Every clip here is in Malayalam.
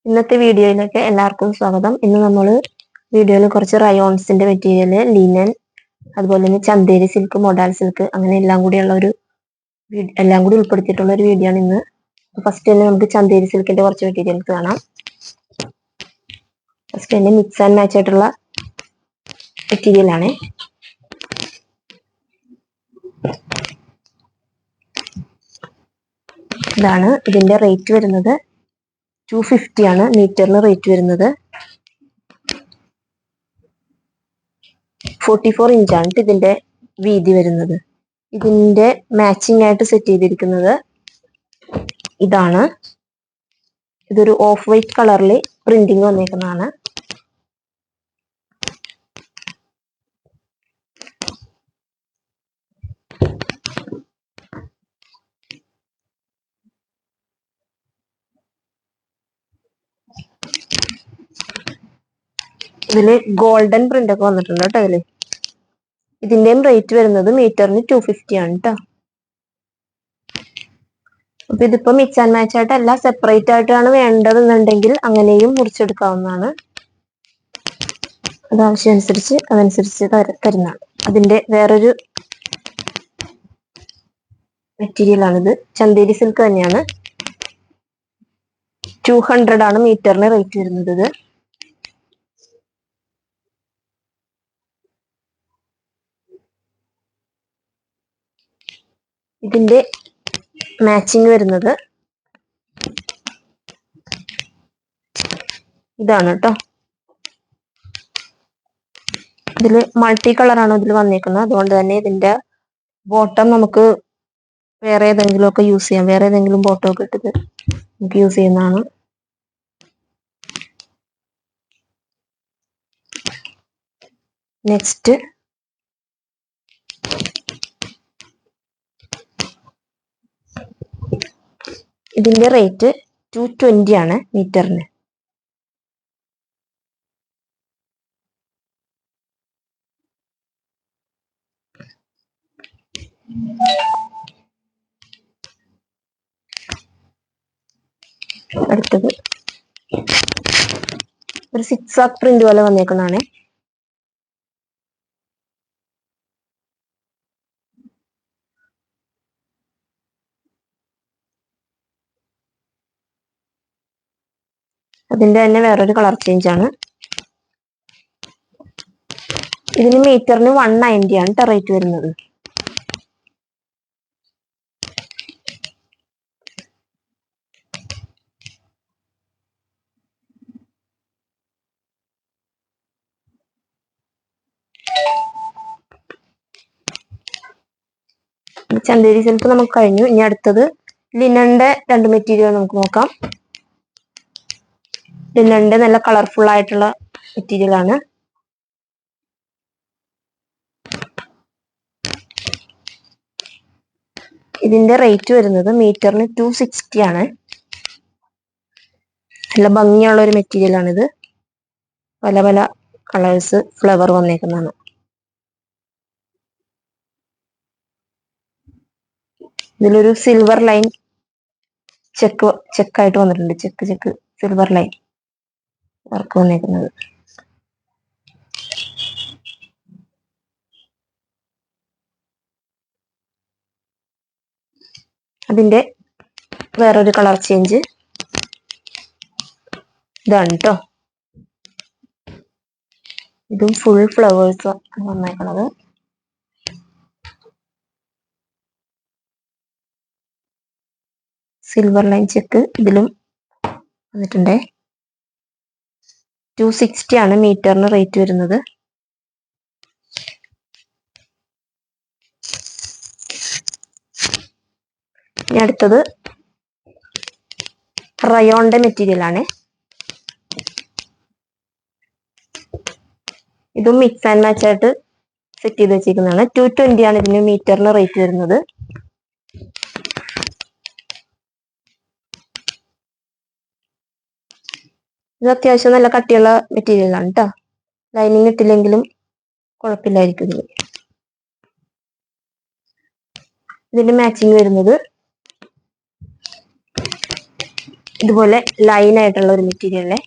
ഇന്നത്തെ വീഡിയോയിലേക്ക് എല്ലാവർക്കും സ്വാഗതം. ഇന്ന് നമ്മൾ വീഡിയോയിൽ കുറച്ച് റയോൺസിന്റെ മെറ്റീരിയൽ, ലിനൻ, അതുപോലെ തന്നെ ചന്തേരി സിൽക്ക്, മൊഡാൽ സിൽക്ക്, അങ്ങനെ എല്ലാം കൂടി ഉൾപ്പെടുത്തിയിട്ടുള്ള ഒരു വീഡിയോ ആണ് ഇന്ന്. ഫസ്റ്റ് തന്നെ നമുക്ക് ചന്തേരി സിൽക്കിന്റെ കുറച്ച് മെറ്റീരിയൽസ് കാണാം. ഫസ്റ്റ് തന്നെ മിക്സ് ആൻഡ് മാച്ച് ആയിട്ടുള്ള മെറ്റീരിയൽ ആണ്. ഇതാണ് ഇതിന്റെ റേറ്റ് വരുന്നത്. 250 ആണ് മീറ്ററിന് റേറ്റ് വരുന്നത്. 44 ഇഞ്ചാണ് ഇതിന്റെ വീതി വരുന്നത്. ഇതിന്റെ മാച്ചിങ് ആയിട്ട് സെറ്റ് ചെയ്തിരിക്കുന്നത് ഇതാണ്. ഇതൊരു ഓഫ് വൈറ്റ് കളറിൽ പ്രിന്റിങ് വന്നേക്കുന്നതാണ്. ഇതില് ഗോൾഡൻ പ്രിന്റ് ഒക്കെ വന്നിട്ടുണ്ട് കേട്ടോ. ഇതിന്റെയും റേറ്റ് വരുന്നത് മീറ്ററിന് 250 ആണ് കേട്ടോ. അപ്പൊ ഇതിപ്പോ മിക്സ് ആൻഡ് മാച്ച് ആയിട്ടല്ല, സെപ്പറേറ്റ് ആയിട്ടാണ് വേണ്ടതെന്നുണ്ടെങ്കിൽ അങ്ങനെയും മുറിച്ചെടുക്കാവുന്നതാണ്. അത് അതനുസരിച്ച് തരുന്നതാണ്. അതിന്റെ വേറൊരു മെറ്റീരിയൽ ആണിത്. ചന്തേരി സിൽക്ക് തന്നെയാണ്. 200 ആണ് മീറ്ററിന് റേറ്റ് വരുന്നത്. ഇതിന്റെ മാച്ചിങ് വരുന്നത് ഇതാണ് കേട്ടോ. ഇതില് മൾട്ടി കളറാണ് ഇതിൽ വന്നേക്കുന്നത്. അതുകൊണ്ട് തന്നെ ഇതിന്റെ ബോട്ടം നമുക്ക് വേറെ ഏതെങ്കിലും ഒക്കെ യൂസ് ചെയ്യാം. വേറെ ഏതെങ്കിലും ബോട്ടം ഒക്കെ ഇട്ടിട്ട് നമുക്ക് യൂസ് ചെയ്യുന്നതാണ്. നെക്സ്റ്റ് ഇതിന്റെ റേറ്റ് 220 ആണ് മീറ്ററിന്. അടുത്തത് ഒരു സിക്സാക് പ്രിന്റ് പോലെ വന്നേക്കുന്നതാണ്. അതിന്റെ തന്നെ വേറൊരു കളർ ചേഞ്ച് ആണ്. ഇതിന് മീറ്ററിന് 190 ആണ് റേറ്റ് വരുന്നത്. ചന്തേരി സിൽക്ക് നമുക്ക് കഴിഞ്ഞു. ഇനി അടുത്തത് ലിനന്റെ രണ്ട് മെറ്റീരിയൽ നമുക്ക് നോക്കാം. ലിനന്റെ നല്ല കളർഫുൾ ആയിട്ടുള്ള മെറ്റീരിയൽ ആണ്. ഇതിന്റെ റേറ്റ് വരുന്നത് മീറ്ററിന് 260 ആണ്. നല്ല ഭംഗിയുള്ള ഒരു മെറ്റീരിയൽ ആണിത്. പല പല കളേഴ്സ് ഫ്ലവർ വന്നേക്കുന്നതാണ്. ഇതിലൊരു സിൽവർ ലൈൻ ചെക്കായിട്ട് വന്നിട്ടുണ്ട്. ചെക്ക് സിൽവർ ലൈൻ വർക്ക് വന്നേക്കുന്നത്. അതിന്റെ വേറൊരു കളർ ചേഞ്ച് ഇതാണ് കേട്ടോ. ഇതും ഫുൾ ഫ്ലവേഴ്സ് വന്നേക്കണത്. സിൽവർ ലൈൻ ചെക്ക് ഇതിലും വന്നിട്ടുണ്ട്. 260 ആണ് മീറ്ററിന് റേറ്റ് വരുന്നത്. ഇനി അടുത്തത് റയോണിന്റെ മെറ്റീരിയൽ ആണ്. ഇതും മിക്സ് ആൻഡ് മാച്ച് ആയിട്ട് സെറ്റ് ചെയ്ത് വെച്ചിരിക്കുന്നതാണ്. 220 ആണ് ഇതിന് മീറ്ററിന് റേറ്റ് വരുന്നത്. ഇത് അത്യാവശ്യം നല്ല കട്ടിയുള്ള മെറ്റീരിയൽ ആണ് കേട്ടോ. ലൈനിങ് ഇട്ടില്ലെങ്കിലും കുഴപ്പമില്ലായിരിക്കും. ഇതിന്റെ മാച്ചിങ് വരുന്നത് ഇതുപോലെ ലൈൻ ആയിട്ടുള്ള ഒരു മെറ്റീരിയലിലെ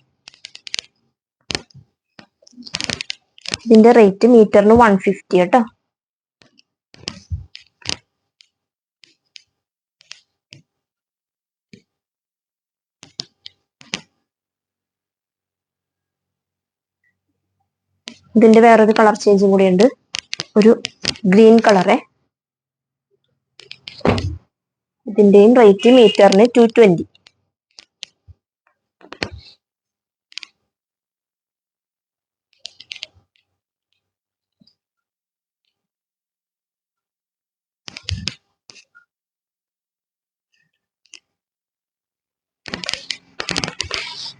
ഇതിന്റെ റേറ്റ് മീറ്ററിന് 150 കേട്ടോ. ഇതിന്റെ വേറൊരു കളർ ചേഞ്ചും കൂടി ഉണ്ട്, ഒരു ഗ്രീൻ കളറെ. ഇതിന്റെയും റേറ്റ് മീറ്ററിന് 220.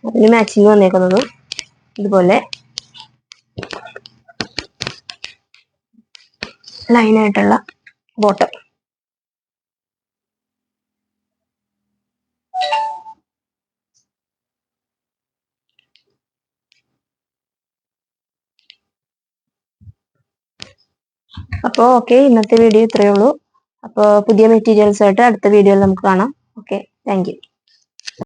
അതിന് മാച്ചിങ് വന്നേക്കുന്നത് ഇതുപോലെ ലൈനായിട്ടുള്ള ബോട്ടം. അപ്പോൾ ഓക്കെ, ഇന്നത്തെ വീഡിയോ ഇത്രയേ ഉള്ളൂ. അപ്പോൾ പുതിയ മെറ്റീരിയൽസ് ആയിട്ട് അടുത്ത വീഡിയോയിൽ നമുക്ക് കാണാം. Okay, thank you.